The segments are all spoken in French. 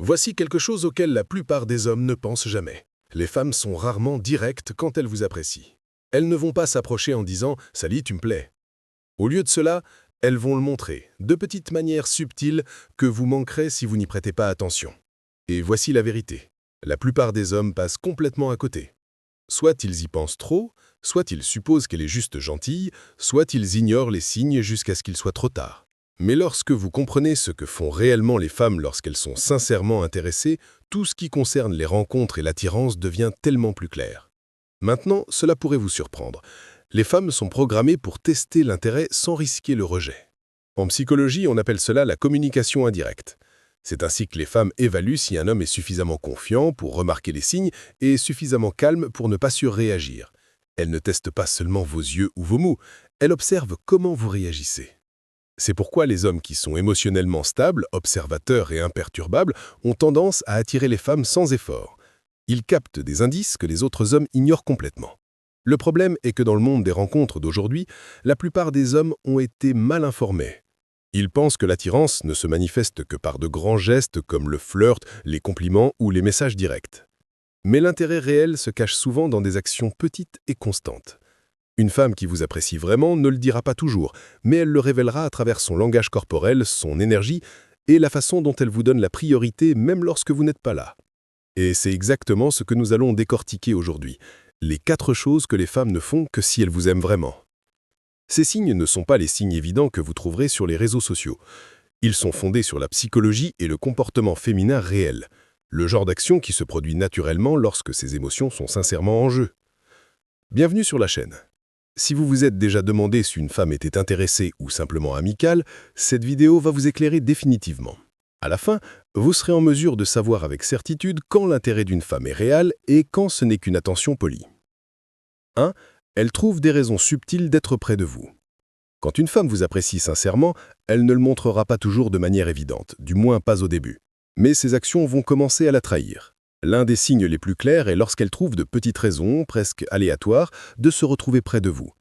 Voici quelque chose auquel la plupart des hommes ne pensent jamais. Les femmes sont rarement directes quand elles vous apprécient. Elles ne vont pas s'approcher en disant « Salut, tu me plais ». Au lieu de cela, elles vont le montrer, de petites manières subtiles que vous manquerez si vous n'y prêtez pas attention. Et voici la vérité. La plupart des hommes passent complètement à côté. Soit ils y pensent trop, soit ils supposent qu'elle est juste gentille, soit ils ignorent les signes jusqu'à ce qu'il soit trop tard. Mais lorsque vous comprenez ce que font réellement les femmes lorsqu'elles sont sincèrement intéressées, tout ce qui concerne les rencontres et l'attirance devient tellement plus clair. Maintenant, cela pourrait vous surprendre. Les femmes sont programmées pour tester l'intérêt sans risquer le rejet. En psychologie, on appelle cela la communication indirecte. C'est ainsi que les femmes évaluent si un homme est suffisamment confiant pour remarquer les signes et suffisamment calme pour ne pas surréagir. Elles ne testent pas seulement vos yeux ou vos mots, elles observent comment vous réagissez. C'est pourquoi les hommes qui sont émotionnellement stables, observateurs et imperturbables ont tendance à attirer les femmes sans effort. Ils captent des indices que les autres hommes ignorent complètement. Le problème est que dans le monde des rencontres d'aujourd'hui, la plupart des hommes ont été mal informés. Ils pensent que l'attirance ne se manifeste que par de grands gestes comme le flirt, les compliments ou les messages directs. Mais l'intérêt réel se cache souvent dans des actions petites et constantes. Une femme qui vous apprécie vraiment ne le dira pas toujours, mais elle le révélera à travers son langage corporel, son énergie et la façon dont elle vous donne la priorité même lorsque vous n'êtes pas là. Et c'est exactement ce que nous allons décortiquer aujourd'hui. Les 4 choses que les femmes ne font que si elles vous aiment vraiment. Ces signes ne sont pas les signes évidents que vous trouverez sur les réseaux sociaux. Ils sont fondés sur la psychologie et le comportement féminin réel, le genre d'action qui se produit naturellement lorsque ces émotions sont sincèrement en jeu. Bienvenue sur la chaîne. Si vous vous êtes déjà demandé si une femme était intéressée ou simplement amicale, cette vidéo va vous éclairer définitivement. À la fin, vous serez en mesure de savoir avec certitude quand l'intérêt d'une femme est réel et quand ce n'est qu'une attention polie. 1. Elle trouve des raisons subtiles d'être près de vous. Quand une femme vous apprécie sincèrement, elle ne le montrera pas toujours de manière évidente, du moins pas au début. Mais ses actions vont commencer à la trahir. L'un des signes les plus clairs est lorsqu'elle trouve de petites raisons, presque aléatoires, de se retrouver près de vous.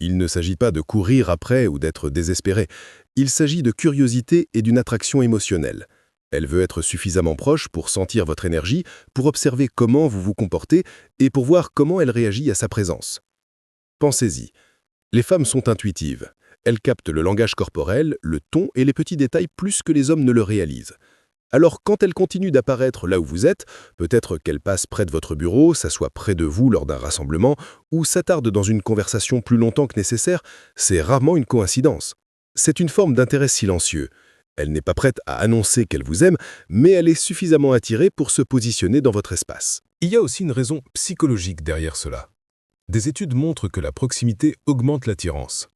Il ne s'agit pas de courir après ou d'être désespéré. Il s'agit de curiosité et d'une attraction émotionnelle. Elle veut être suffisamment proche pour sentir votre énergie, pour observer comment vous vous comportez et pour voir comment elle réagit à sa présence. Pensez-y. Les femmes sont intuitives. Elles captent le langage corporel, le ton et les petits détails plus que les hommes ne le réalisent. Alors quand elles continuent d'apparaître là où vous êtes, peut-être qu'elles passent près de votre bureau, s'assoient près de vous lors d'un rassemblement, ou s'attardent dans une conversation plus longtemps que nécessaire, c'est rarement une coïncidence. C'est une forme d'intérêt silencieux. Elle n'est pas prête à annoncer qu'elle vous aime, mais elle est suffisamment attirée pour se positionner dans votre espace. Il y a aussi une raison psychologique derrière cela. Des études montrent que la proximité augmente l'attirance.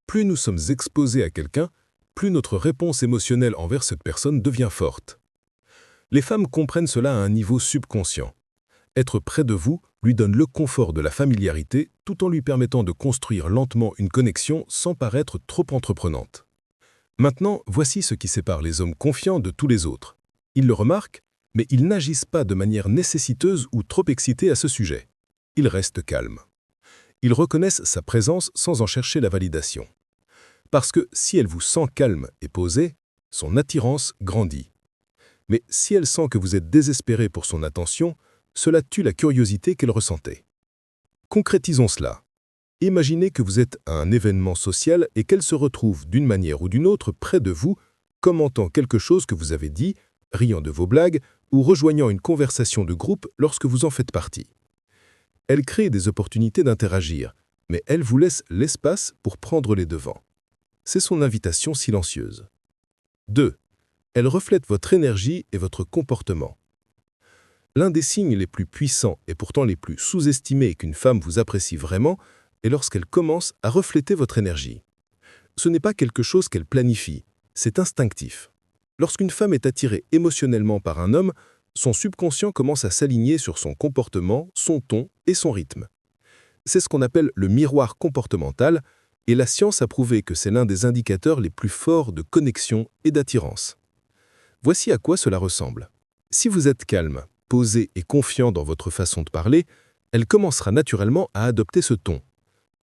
Plus nous sommes exposés à quelqu'un, plus notre réponse émotionnelle envers cette personne devient forte. Les femmes comprennent cela à un niveau subconscient. Être près de vous lui donne le confort de la familiarité tout en lui permettant de construire lentement une connexion sans paraître trop entreprenante. Maintenant, voici ce qui sépare les hommes confiants de tous les autres. Ils le remarquent, mais ils n'agissent pas de manière nécessiteuse ou trop excités à ce sujet. Ils restent calmes. Ils reconnaissent sa présence sans en chercher la validation. Parce que si elle vous sent calme et posé, son attirance grandit. Mais si elle sent que vous êtes désespéré pour son attention, cela tue la curiosité qu'elle ressentait. Concrétisons cela. Imaginez que vous êtes à un événement social et qu'elle se retrouve d'une manière ou d'une autre près de vous, commentant quelque chose que vous avez dit, riant de vos blagues ou rejoignant une conversation de groupe lorsque vous en faites partie. Elle crée des opportunités d'interagir, mais elle vous laisse l'espace pour prendre les devants. C'est son invitation silencieuse. 2. Elle reflète votre énergie et votre comportement. L'un des signes les plus puissants et pourtant les plus sous-estimés qu'une femme vous apprécie vraiment est lorsqu'elle commence à refléter votre énergie. Ce n'est pas quelque chose qu'elle planifie, c'est instinctif. Lorsqu'une femme est attirée émotionnellement par un homme, son subconscient commence à s'aligner sur son comportement, son ton et son rythme. C'est ce qu'on appelle le miroir comportemental, et la science a prouvé que c'est l'un des indicateurs les plus forts de connexion et d'attirance. Voici à quoi cela ressemble. Si vous êtes calme, posé et confiant dans votre façon de parler, elle commencera naturellement à adopter ce ton.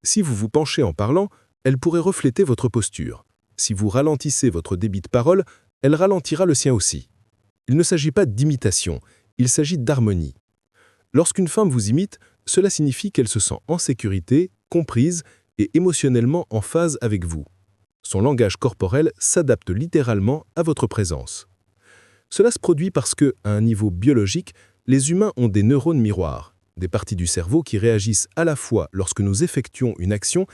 Si vous vous penchez en parlant, elle pourrait refléter votre posture. Si vous ralentissez votre débit de parole, elle ralentira le sien aussi. Il ne s'agit pas d'imitation, il s'agit d'harmonie. Lorsqu'une femme vous imite, cela signifie qu'elle se sent en sécurité, comprise et émotionnellement en phase avec vous. Son langage corporel s'adapte littéralement à votre présence. Cela se produit parce que, à un niveau biologique, les humains ont des neurones miroirs, des parties du cerveau qui réagissent à la fois lorsque nous effectuons une action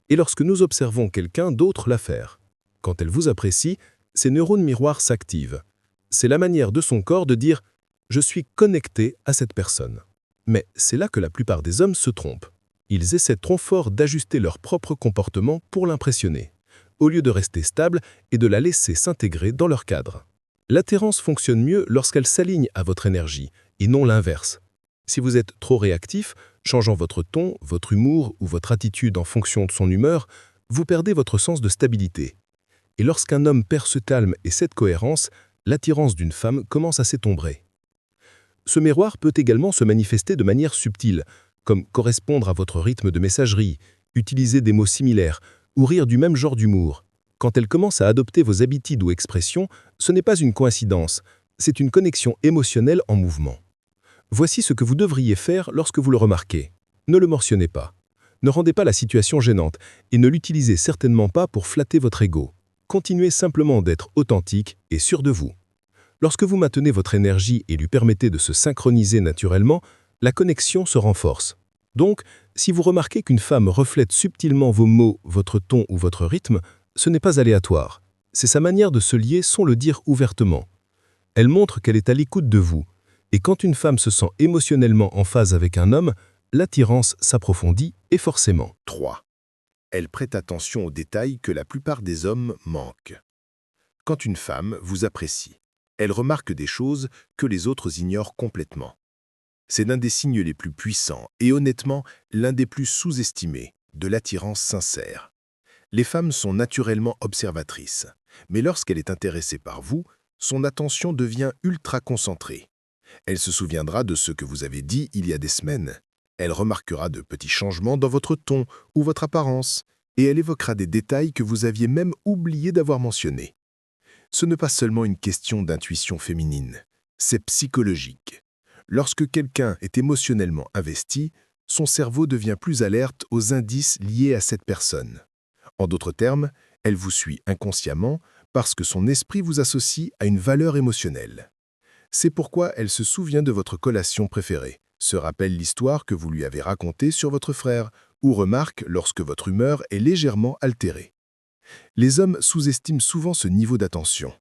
et lorsque nous observons quelqu'un d'autre la faire. Quand elle vous apprécie, ces neurones miroirs s'activent. C'est la manière de son corps de dire « je suis connecté à cette personne ». Mais c'est là que la plupart des hommes se trompent. Ils essaient trop fort d'ajuster leur propre comportement pour l'impressionner, au lieu de rester stable et de la laisser s'intégrer dans leur cadre. L'attirance fonctionne mieux lorsqu'elle s'aligne à votre énergie, et non l'inverse. Si vous êtes trop réactif, changeant votre ton, votre humour ou votre attitude en fonction de son humeur, vous perdez votre sens de stabilité. Et lorsqu'un homme perd ce calme et cette cohérence, l'attirance d'une femme commence à s'étombrer. Ce miroir peut également se manifester de manière subtile, comme correspondre à votre rythme de messagerie, utiliser des mots similaires ou rire du même genre d'humour. Quand elle commence à adopter vos habitudes ou expressions, ce n'est pas une coïncidence, c'est une connexion émotionnelle en mouvement. Voici ce que vous devriez faire lorsque vous le remarquez. Ne le mentionnez pas. Ne rendez pas la situation gênante et ne l'utilisez certainement pas pour flatter votre ego. Continuez simplement d'être authentique et sûr de vous. Lorsque vous maintenez votre énergie et lui permettez de se synchroniser naturellement, la connexion se renforce. Donc, si vous remarquez qu'une femme reflète subtilement vos mots, votre ton ou votre rythme, ce n'est pas aléatoire. C'est sa manière de se lier sans le dire ouvertement. Elle montre qu'elle est à l'écoute de vous. Et quand une femme se sent émotionnellement en phase avec un homme, l'attirance s'approfondit et forcément. 3. Elle prête attention aux détails que la plupart des hommes manquent. Quand une femme vous apprécie, elle remarque des choses que les autres ignorent complètement. C'est l'un des signes les plus puissants et honnêtement l'un des plus sous-estimés de l'attirance sincère. Les femmes sont naturellement observatrices, mais lorsqu'elle est intéressée par vous, son attention devient ultra concentrée. Elle se souviendra de ce que vous avez dit il y a des semaines. Elle remarquera de petits changements dans votre ton ou votre apparence, et elle évoquera des détails que vous aviez même oublié d'avoir mentionnés. Ce n'est pas seulement une question d'intuition féminine, c'est psychologique. Lorsque quelqu'un est émotionnellement investi, son cerveau devient plus alerte aux indices liés à cette personne. En d'autres termes, elle vous suit inconsciemment parce que son esprit vous associe à une valeur émotionnelle. C'est pourquoi elle se souvient de votre collation préférée, se rappelle l'histoire que vous lui avez racontée sur votre frère ou remarque lorsque votre humeur est légèrement altérée. Les hommes sous-estiment souvent ce niveau d'attention.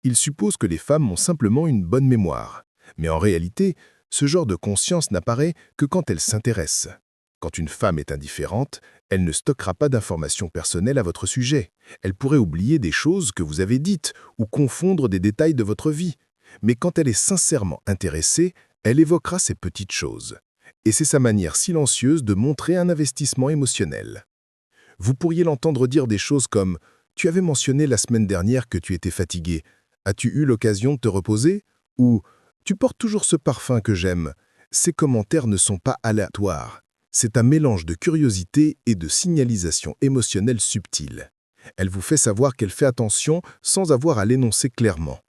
Ils supposent que les femmes ont simplement une bonne mémoire. Mais en réalité, ce genre de conscience n'apparaît que quand elles s'intéressent. Quand une femme est indifférente, elle ne stockera pas d'informations personnelles à votre sujet. Elle pourrait oublier des choses que vous avez dites ou confondre des détails de votre vie. Mais quand elle est sincèrement intéressée, elle évoquera ces petites choses. Et c'est sa manière silencieuse de montrer un investissement émotionnel. Vous pourriez l'entendre dire des choses comme « Tu avais mentionné la semaine dernière que tu étais fatigué. As-tu eu l'occasion de te reposer ?» ou « Tu portes toujours ce parfum que j'aime. » Ces commentaires ne sont pas aléatoires. C'est un mélange de curiosité et de signalisation émotionnelle subtile. Elle vous fait savoir qu'elle fait attention sans avoir à l'énoncer clairement.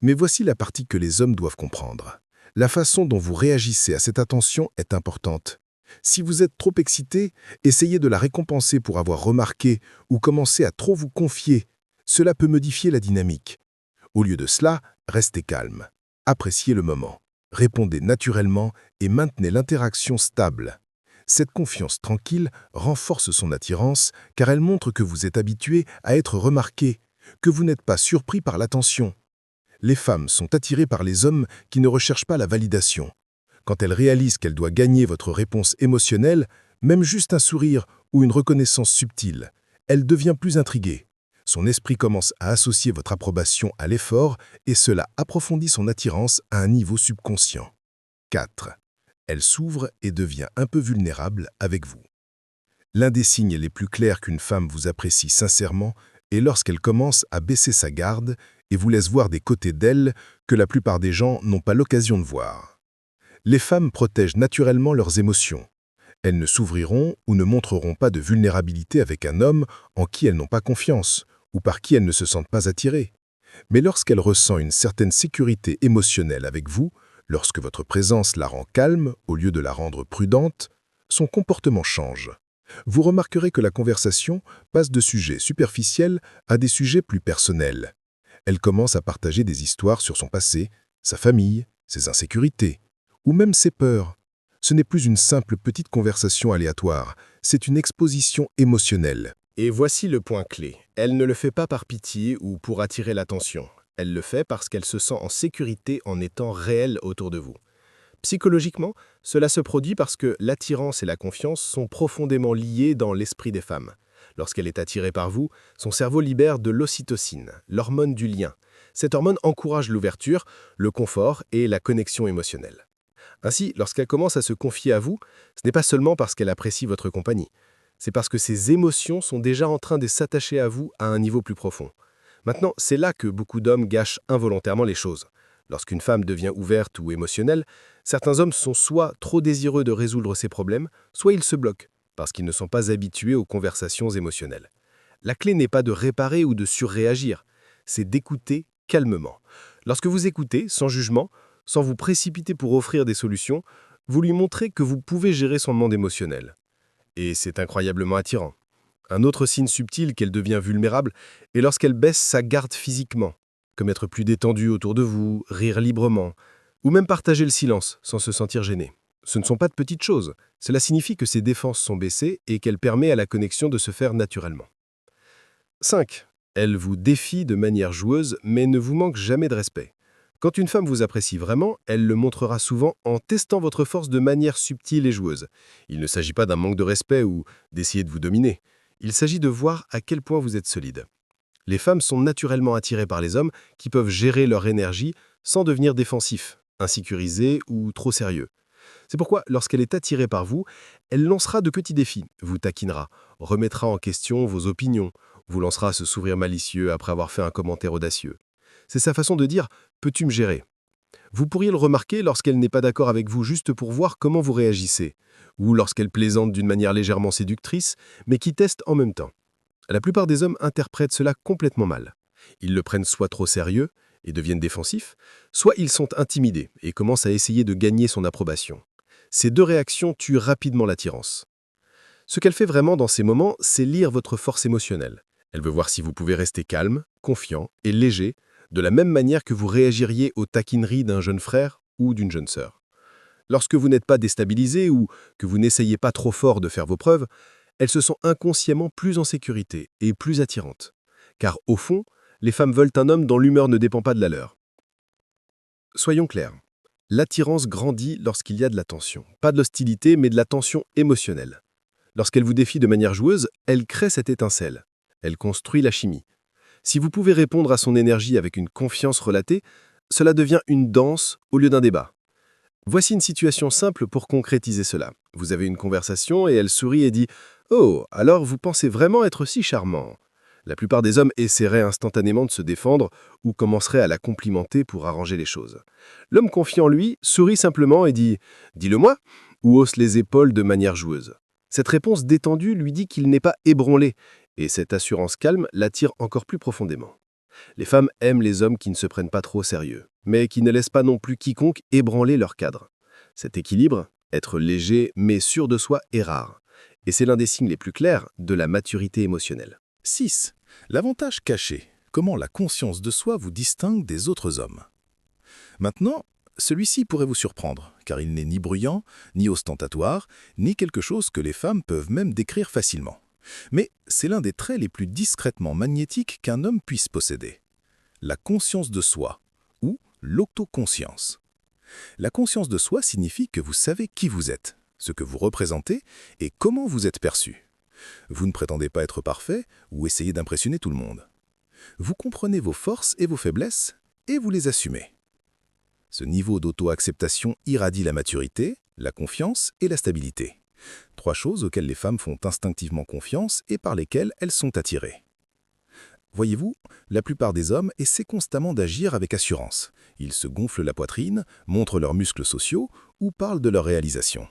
Mais voici la partie que les hommes doivent comprendre. La façon dont vous réagissez à cette attention est importante. Si vous êtes trop excité, essayez de la récompenser pour avoir remarqué ou commencez à trop vous confier. Cela peut modifier la dynamique. Au lieu de cela, restez calme. Appréciez le moment. Répondez naturellement et maintenez l'interaction stable. Cette confiance tranquille renforce son attirance car elle montre que vous êtes habitué à être remarqué, que vous n'êtes pas surpris par l'attention. Les femmes sont attirées par les hommes qui ne recherchent pas la validation. Quand elle réalise qu'elle doit gagner votre réponse émotionnelle, même juste un sourire ou une reconnaissance subtile, elle devient plus intriguée. Son esprit commence à associer votre approbation à l'effort et cela approfondit son attirance à un niveau subconscient. 4. Elle s'ouvre et devient un peu vulnérable avec vous. L'un des signes les plus clairs qu'une femme vous apprécie sincèrement est lorsqu'elle commence à baisser sa garde et vous laisse voir des côtés d'elle que la plupart des gens n'ont pas l'occasion de voir. Les femmes protègent naturellement leurs émotions. Elles ne s'ouvriront ou ne montreront pas de vulnérabilité avec un homme en qui elles n'ont pas confiance ou par qui elles ne se sentent pas attirées. Mais lorsqu'elle ressent une certaine sécurité émotionnelle avec vous, lorsque votre présence la rend calme au lieu de la rendre prudente, son comportement change. Vous remarquerez que la conversation passe de sujets superficiels à des sujets plus personnels. Elle commence à partager des histoires sur son passé, sa famille, ses insécurités, ou même ses peurs. Ce n'est plus une simple petite conversation aléatoire, c'est une exposition émotionnelle. Et voici le point clé. Elle ne le fait pas par pitié ou pour attirer l'attention. Elle le fait parce qu'elle se sent en sécurité en étant réelle autour de vous. Psychologiquement, cela se produit parce que l'attirance et la confiance sont profondément liées dans l'esprit des femmes. Lorsqu'elle est attirée par vous, son cerveau libère de l'ocytocine, l'hormone du lien. Cette hormone encourage l'ouverture, le confort et la connexion émotionnelle. Ainsi, lorsqu'elle commence à se confier à vous, ce n'est pas seulement parce qu'elle apprécie votre compagnie. C'est parce que ses émotions sont déjà en train de s'attacher à vous à un niveau plus profond. Maintenant, c'est là que beaucoup d'hommes gâchent involontairement les choses. Lorsqu'une femme devient ouverte ou émotionnelle, certains hommes sont soit trop désireux de résoudre ces problèmes, soit ils se bloquent, parce qu'ils ne sont pas habitués aux conversations émotionnelles. La clé n'est pas de réparer ou de surréagir, c'est d'écouter calmement. Lorsque vous écoutez, sans jugement, sans vous précipiter pour offrir des solutions, vous lui montrez que vous pouvez gérer son monde émotionnel. Et c'est incroyablement attirant. Un autre signe subtil qu'elle devient vulnérable est lorsqu'elle baisse sa garde physiquement, comme être plus détendue autour de vous, rire librement, ou même partager le silence sans se sentir gênée. Ce ne sont pas de petites choses, cela signifie que ses défenses sont baissées et qu'elle permet à la connexion de se faire naturellement. 5. Elle vous défie de manière joueuse, mais ne vous manque jamais de respect. Quand une femme vous apprécie vraiment, elle le montrera souvent en testant votre force de manière subtile et joueuse. Il ne s'agit pas d'un manque de respect ou d'essayer de vous dominer. Il s'agit de voir à quel point vous êtes solide. Les femmes sont naturellement attirées par les hommes qui peuvent gérer leur énergie sans devenir défensifs, insécurisés ou trop sérieux. C'est pourquoi, lorsqu'elle est attirée par vous, elle lancera de petits défis, vous taquinera, remettra en question vos opinions, vous lancera ce sourire malicieux après avoir fait un commentaire audacieux. C'est sa façon de dire « peux-tu me gérer ?» Vous pourriez le remarquer lorsqu'elle n'est pas d'accord avec vous juste pour voir comment vous réagissez, ou lorsqu'elle plaisante d'une manière légèrement séductrice, mais qui teste en même temps. La plupart des hommes interprètent cela complètement mal. Ils le prennent soit trop sérieux et deviennent défensifs, soit ils sont intimidés et commencent à essayer de gagner son approbation. Ces deux réactions tuent rapidement l'attirance. Ce qu'elle fait vraiment dans ces moments, c'est lire votre force émotionnelle. Elle veut voir si vous pouvez rester calme, confiant et léger, de la même manière que vous réagiriez aux taquineries d'un jeune frère ou d'une jeune sœur. Lorsque vous n'êtes pas déstabilisé ou que vous n'essayez pas trop fort de faire vos preuves, elles se sentent inconsciemment plus en sécurité et plus attirantes. Car au fond, les femmes veulent un homme dont l'humeur ne dépend pas de la leur. Soyons clairs, l'attirance grandit lorsqu'il y a de la tension. Pas de l'hostilité, mais de la tension émotionnelle. Lorsqu'elle vous défie de manière joueuse, elle crée cette étincelle. Elle construit la chimie. Si vous pouvez répondre à son énergie avec une confiance relatée, cela devient une danse au lieu d'un débat. Voici une situation simple pour concrétiser cela. Vous avez une conversation et elle sourit et dit « Oh, alors vous pensez vraiment être si charmant ?» La plupart des hommes essaieraient instantanément de se défendre ou commenceraient à la complimenter pour arranger les choses. L'homme confiant, lui, sourit simplement et dit « Dis-le-moi » ou hausse les épaules de manière joueuse. Cette réponse détendue lui dit qu'il n'est pas ébranlé, et cette assurance calme l'attire encore plus profondément. Les femmes aiment les hommes qui ne se prennent pas trop au sérieux, mais qui ne laissent pas non plus quiconque ébranler leur cadre. Cet équilibre, être léger mais sûr de soi, est rare, et c'est l'un des signes les plus clairs de la maturité émotionnelle. 6. L'avantage caché. Comment la conscience de soi vous distingue des autres hommes. Maintenant, celui-ci pourrait vous surprendre, car il n'est ni bruyant, ni ostentatoire, ni quelque chose que les femmes peuvent même décrire facilement. Mais c'est l'un des traits les plus discrètement magnétiques qu'un homme puisse posséder. La conscience de soi, ou l'autoconscience. La conscience de soi signifie que vous savez qui vous êtes, ce que vous représentez et comment vous êtes perçu. Vous ne prétendez pas être parfait ou essayer d'impressionner tout le monde. Vous comprenez vos forces et vos faiblesses et vous les assumez. Ce niveau d'auto-acceptation irradie la maturité, la confiance et la stabilité. 3 choses auxquelles les femmes font instinctivement confiance et par lesquelles elles sont attirées. Voyez-vous, la plupart des hommes essaient constamment d'agir avec assurance. Ils se gonflent la poitrine, montrent leurs muscles sociaux ou parlent de leurs réalisations.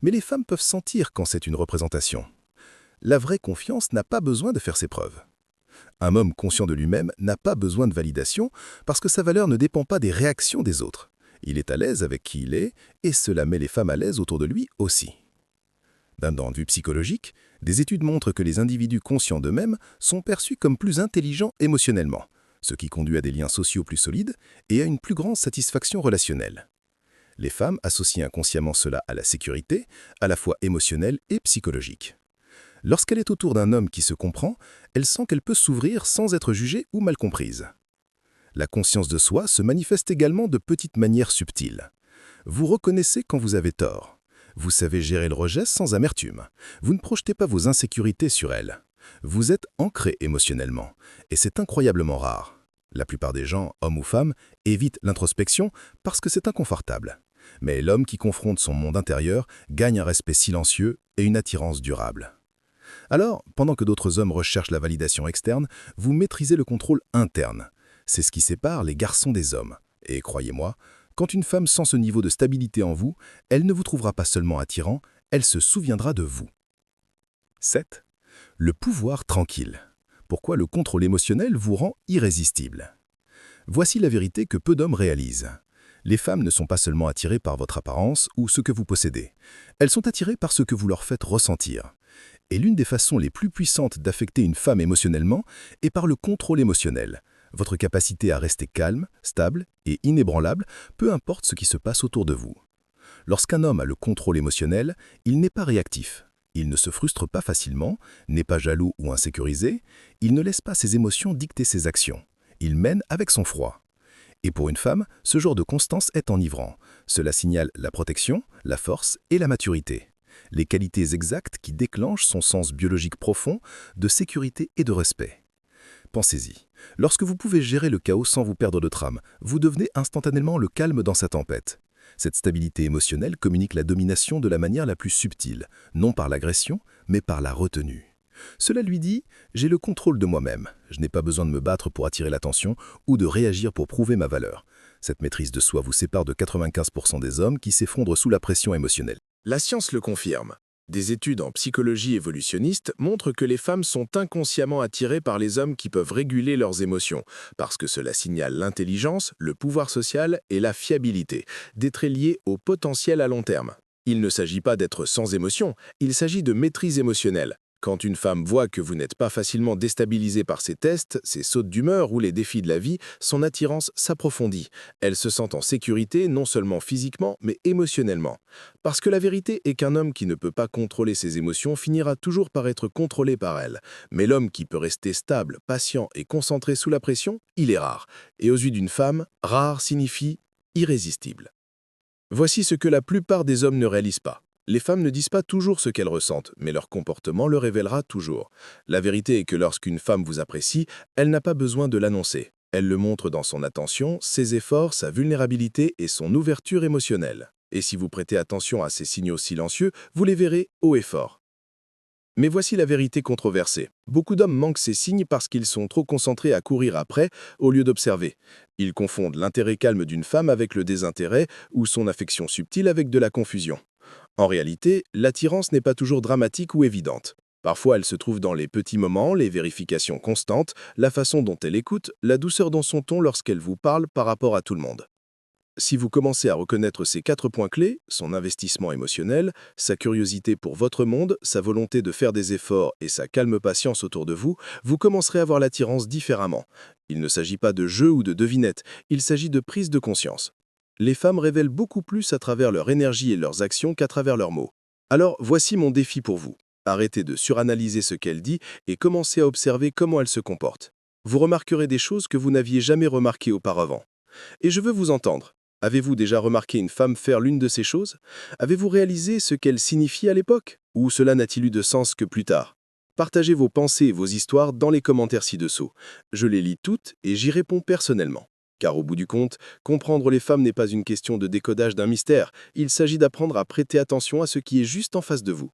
Mais les femmes peuvent sentir quand c'est une représentation. La vraie confiance n'a pas besoin de faire ses preuves. Un homme conscient de lui-même n'a pas besoin de validation parce que sa valeur ne dépend pas des réactions des autres. Il est à l'aise avec qui il est et cela met les femmes à l'aise autour de lui aussi. D'un point de vue psychologique, des études montrent que les individus conscients d'eux-mêmes sont perçus comme plus intelligents émotionnellement, ce qui conduit à des liens sociaux plus solides et à une plus grande satisfaction relationnelle. Les femmes associent inconsciemment cela à la sécurité, à la fois émotionnelle et psychologique. Lorsqu'elle est autour d'un homme qui se comprend, elle sent qu'elle peut s'ouvrir sans être jugée ou mal comprise. La conscience de soi se manifeste également de petites manières subtiles. Vous reconnaissez quand vous avez tort. Vous savez gérer le rejet sans amertume. Vous ne projetez pas vos insécurités sur elle. Vous êtes ancré émotionnellement, et c'est incroyablement rare. La plupart des gens, hommes ou femmes, évitent l'introspection parce que c'est inconfortable. Mais l'homme qui confronte son monde intérieur gagne un respect silencieux et une attirance durable. Alors, pendant que d'autres hommes recherchent la validation externe, vous maîtrisez le contrôle interne. C'est ce qui sépare les garçons des hommes. Et croyez-moi, quand une femme sent ce niveau de stabilité en vous, elle ne vous trouvera pas seulement attirant, elle se souviendra de vous. 7. Le pouvoir tranquille. Pourquoi le contrôle émotionnel vous rend irrésistible? Voici la vérité que peu d'hommes réalisent. Les femmes ne sont pas seulement attirées par votre apparence ou ce que vous possédez. Elles sont attirées par ce que vous leur faites ressentir. Et l'une des façons les plus puissantes d'affecter une femme émotionnellement est par le contrôle émotionnel. Votre capacité à rester calme, stable et inébranlable, peu importe ce qui se passe autour de vous. Lorsqu'un homme a le contrôle émotionnel, il n'est pas réactif. Il ne se frustre pas facilement, n'est pas jaloux ou insécurisé, il ne laisse pas ses émotions dicter ses actions. Il mène avec son froid. Et pour une femme, ce genre de constance est enivrant. Cela signale la protection, la force et la maturité. Les qualités exactes qui déclenchent son sens biologique profond de sécurité et de respect. Pensez-y. Lorsque vous pouvez gérer le chaos sans vous perdre de trame, vous devenez instantanément le calme dans sa tempête. Cette stabilité émotionnelle communique la domination de la manière la plus subtile, non par l'agression, mais par la retenue. Cela lui dit « j'ai le contrôle de moi-même, je n'ai pas besoin de me battre pour attirer l'attention ou de réagir pour prouver ma valeur ». Cette maîtrise de soi vous sépare de 95% des hommes qui s'effondrent sous la pression émotionnelle. La science le confirme. Des études en psychologie évolutionniste montrent que les femmes sont inconsciemment attirées par les hommes qui peuvent réguler leurs émotions, parce que cela signale l'intelligence, le pouvoir social et la fiabilité, des traits liés au potentiel à long terme. Il ne s'agit pas d'être sans émotion, il s'agit de maîtrise émotionnelle. Quand une femme voit que vous n'êtes pas facilement déstabilisé par ses tests, ses sautes d'humeur ou les défis de la vie, son attirance s'approfondit. Elle se sent en sécurité non seulement physiquement, mais émotionnellement. Parce que la vérité est qu'un homme qui ne peut pas contrôler ses émotions finira toujours par être contrôlé par elles. Mais l'homme qui peut rester stable, patient et concentré sous la pression, il est rare. Et aux yeux d'une femme, rare signifie irrésistible. Voici ce que la plupart des hommes ne réalisent pas. Les femmes ne disent pas toujours ce qu'elles ressentent, mais leur comportement le révélera toujours. La vérité est que lorsqu'une femme vous apprécie, elle n'a pas besoin de l'annoncer. Elle le montre dans son attention, ses efforts, sa vulnérabilité et son ouverture émotionnelle. Et si vous prêtez attention à ces signaux silencieux, vous les verrez haut et fort. Mais voici la vérité controversée. Beaucoup d'hommes manquent ces signes parce qu'ils sont trop concentrés à courir après au lieu d'observer. Ils confondent l'intérêt calme d'une femme avec le désintérêt ou son affection subtile avec de la confusion. En réalité, l'attirance n'est pas toujours dramatique ou évidente. Parfois, elle se trouve dans les petits moments, les vérifications constantes, la façon dont elle écoute, la douceur dans son ton lorsqu'elle vous parle par rapport à tout le monde. Si vous commencez à reconnaître ces 4 points clés, son investissement émotionnel, sa curiosité pour votre monde, sa volonté de faire des efforts et sa calme patience autour de vous, vous commencerez à voir l'attirance différemment. Il ne s'agit pas de jeu ou de devinette, il s'agit de prise de conscience. Les femmes révèlent beaucoup plus à travers leur énergie et leurs actions qu'à travers leurs mots. Alors, voici mon défi pour vous. Arrêtez de suranalyser ce qu'elle dit et commencez à observer comment elle se comporte. Vous remarquerez des choses que vous n'aviez jamais remarquées auparavant. Et je veux vous entendre. Avez-vous déjà remarqué une femme faire l'une de ces choses? Avez-vous réalisé ce qu'elle signifie à l'époque? Ou cela n'a-t-il eu de sens que plus tard? Partagez vos pensées et vos histoires dans les commentaires ci-dessous. Je les lis toutes et j'y réponds personnellement. Car au bout du compte, comprendre les femmes n'est pas une question de décodage d'un mystère, il s'agit d'apprendre à prêter attention à ce qui est juste en face de vous.